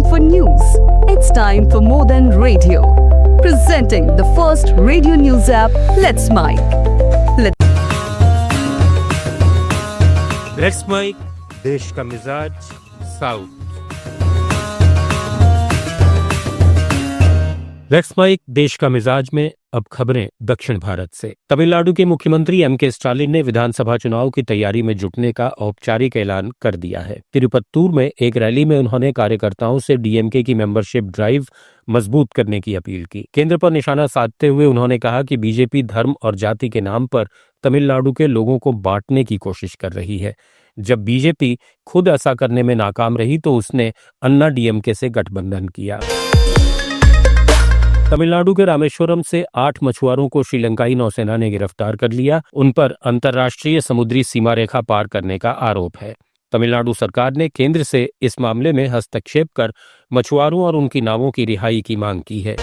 time for news. It's time for more than radio. Presenting the first radio news app, Let's Mike. Let's Mike, देश का मिजाज, south. Let's Mike, देश का मिजाज में अब खबरें दक्षिण भारत से। तमिलनाडु के मुख्यमंत्री एम के स्टालिन ने विधानसभा चुनाव की तैयारी में जुटने का औपचारिक ऐलान कर दिया है। तिरुपत्तूर में एक रैली में उन्होंने कार्यकर्ताओं से डीएमके की मेंबरशिप ड्राइव मजबूत करने की अपील की। केंद्र पर निशाना साधते हुए उन्होंने कहा कि बीजेपी धर्म और जाति के नाम पर तमिलनाडु के लोगों को बांटने की कोशिश कर रही है। जब बीजेपी खुद ऐसा करने में नाकाम रही तो उसने अन्ना डीएमके से गठबंधन किया। तमिलनाडु के रामेश्वरम से 8 मछुआरों को श्रीलंकाई नौसेना ने गिरफ्तार कर लिया। उन पर अंतर्राष्ट्रीय समुद्री सीमा रेखा पार करने का आरोप है। तमिलनाडु सरकार ने केंद्र से इस मामले में हस्तक्षेप कर मछुआरों और उनकी नावों की रिहाई की मांग की है।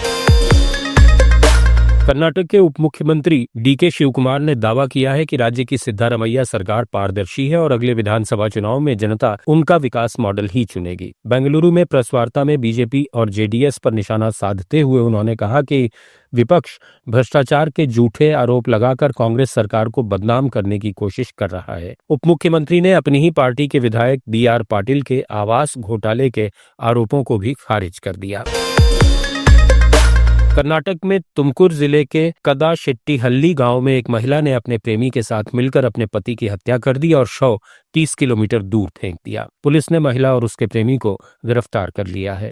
कर्नाटक के उप मुख्यमंत्री डीके शिवकुमार ने दावा किया है कि राज्य की सिद्धारमैया सरकार पारदर्शी है और अगले विधानसभा चुनाव में जनता उनका विकास मॉडल ही चुनेगी। बेंगलुरु में प्रेस वार्ता में बीजेपी और जेडीएस पर निशाना साधते हुए उन्होंने कहा कि विपक्ष भ्रष्टाचार के झूठे आरोप लगाकर कांग्रेस सरकार को बदनाम करने की कोशिश कर रहा है। उप मुख्यमंत्री ने अपनी ही पार्टी के विधायक डीआर पाटिल के आवास घोटाले के आरोपों को भी खारिज कर दिया। कर्नाटक में तुमकुर जिले के कदाशेट्टीहल्ली गांव में एक महिला ने अपने प्रेमी के साथ मिलकर अपने पति की हत्या कर दी और शव 30 किलोमीटर दूर फेंक दिया। पुलिस ने महिला और उसके प्रेमी को गिरफ्तार कर लिया है।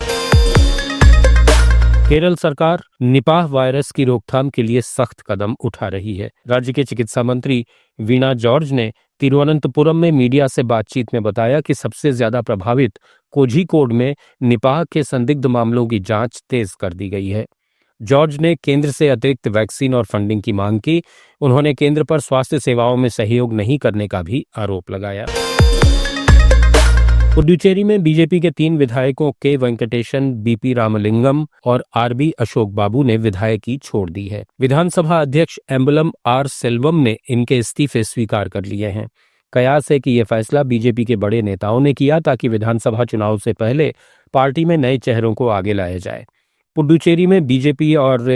केरल सरकार निपाह वायरस की रोकथाम के लिए सख्त कदम उठा रही है। राज्य के चिकित्सा मंत्री वीणा जॉर्ज ने तिरुवनंतपुरम में मीडिया से बातचीत में बताया कि सबसे ज्यादा प्रभावित कोझिकोड में निपाह के संदिग्ध मामलों की जांच तेज कर दी गई है। जॉर्ज ने केंद्र से अतिरिक्त वैक्सीन और फंडिंग की मांग की। उन्होंने केंद्र पर स्वास्थ्य सेवाओं में सहयोग नहीं करने का भी आरोप लगाया। पुडुचेरी में बीजेपी के 3 विधायकों के वेंकटेशन, बीपी रामलिंगम और आरबी अशोक बाबू ने विधायकी छोड़ दी है। विधानसभा अध्यक्ष एम्बलम आर सेल्वम ने इनके इस्तीफे स्वीकार कर लिए हैं। कयास है कि यह फैसला बीजेपी के बड़े नेताओं ने किया ताकि विधानसभा चुनाव से पहले पार्टी में नए चेहरों को आगे लाया जाए। पुडुचेरी में बीजेपी और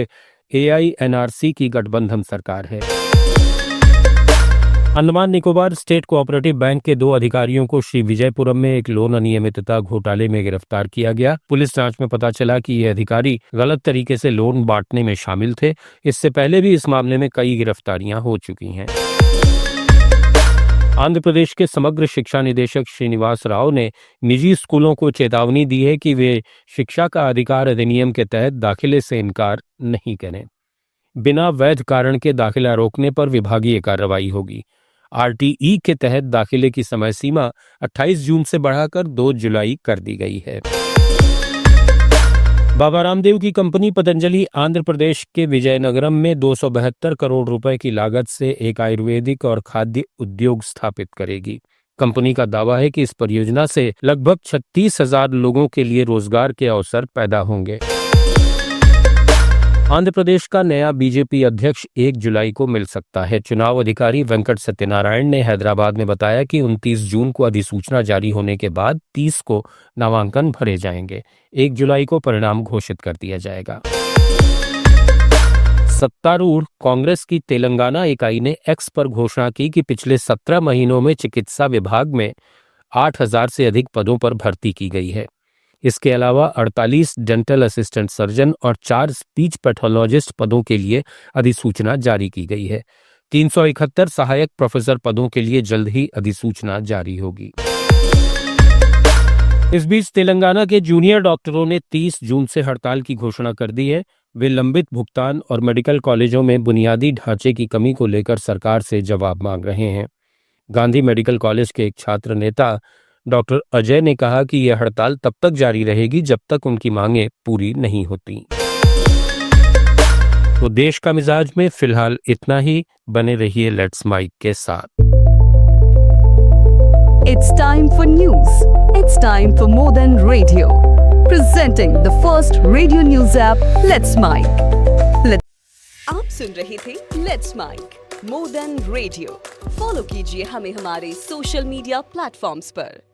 एआईएनआरसी की गठबंधन सरकार है। Andaman Nicobar state cooperative bank के 2 अधिकारियों को श्री विजयपुरम में एक लोन अनियमितता घोटाले में गिरफ्तार किया गया। पुलिस जांच में पता चला कि ये अधिकारी गलत तरीके से लोन बांटने में शामिल थे। इससे पहले भी इस मामले में कई गिरफ्तारियां हो चुकी हैं। आंध्र प्रदेश के समग्र शिक्षा निदेशक श्रीनिवास राव ने निजी स्कूलों को चेतावनी दी है कि वे शिक्षा का अधिकार अधिनियम के तहत दाखिले से इनकार नहीं करें। बिना वैध कारण के दाखिला रोकने पर विभागीय कार्रवाई होगी। आरटीई के तहत दाखिले की समय सीमा 28 जून से बढ़ाकर 2 जुलाई कर दी गई है। बाबा रामदेव की कंपनी पतंजलि आंध्र प्रदेश के विजयनगरम में 272 करोड़ रुपए की लागत से एक आयुर्वेदिक और खाद्य उद्योग स्थापित करेगी। कंपनी का दावा है कि इस परियोजना से लगभग 36,000 लोगों के लिए रोजगार के अवसर पैदा होंगे। आंध्र प्रदेश का नया बीजेपी अध्यक्ष 1 जुलाई को मिल सकता है। चुनाव अधिकारी वेंकट सत्यनारायण ने हैदराबाद में बताया कि 29 जून को अधिसूचना जारी होने के बाद 30 को नामांकन भरे जाएंगे। 1 जुलाई को परिणाम घोषित कर दिया जाएगा। सत्तारूढ़ कांग्रेस की तेलंगाना इकाई ने एक्स पर घोषणा की कि पिछले 17 महीनों में चिकित्सा विभाग में 8,000 से अधिक पदों पर भर्ती की गई है। इसके अलावा 48 डेंटल असिस्टेंट सर्जन और 4 स्पीच पैथोलॉजिस्ट पदों के लिए अधिसूचना जारी की गई है। 371 सहायक प्रोफेसर पदों के लिए जल्द ही अधिसूचना जारी होगी। इस बीच तेलंगाना के जूनियर डॉक्टरों ने 30 जून से हड़ताल की घोषणा कर दी है। वे लंबित भुगतान और मेडिकल कॉलेजों में बुनियादी ढांचे की कमी को लेकर सरकार से जवाब मांग रहे हैं। गांधी मेडिकल कॉलेज के एक छात्र नेता डॉक्टर अजय ने कहा कि यह हड़ताल तब तक जारी रहेगी जब तक उनकी मांगें पूरी नहीं होती। तो देश का मिजाज में फिलहाल इतना ही। बने रहिए लेट्स माइक के साथ। It's time for news. It's time for more than radio. Presenting the first radio news app, Let's Mike. आप सुन रहे थे Let's Mike, more than radio. Follow कीजिए हमें हमारे सोशल मीडिया प्लेटफॉर्म्स पर।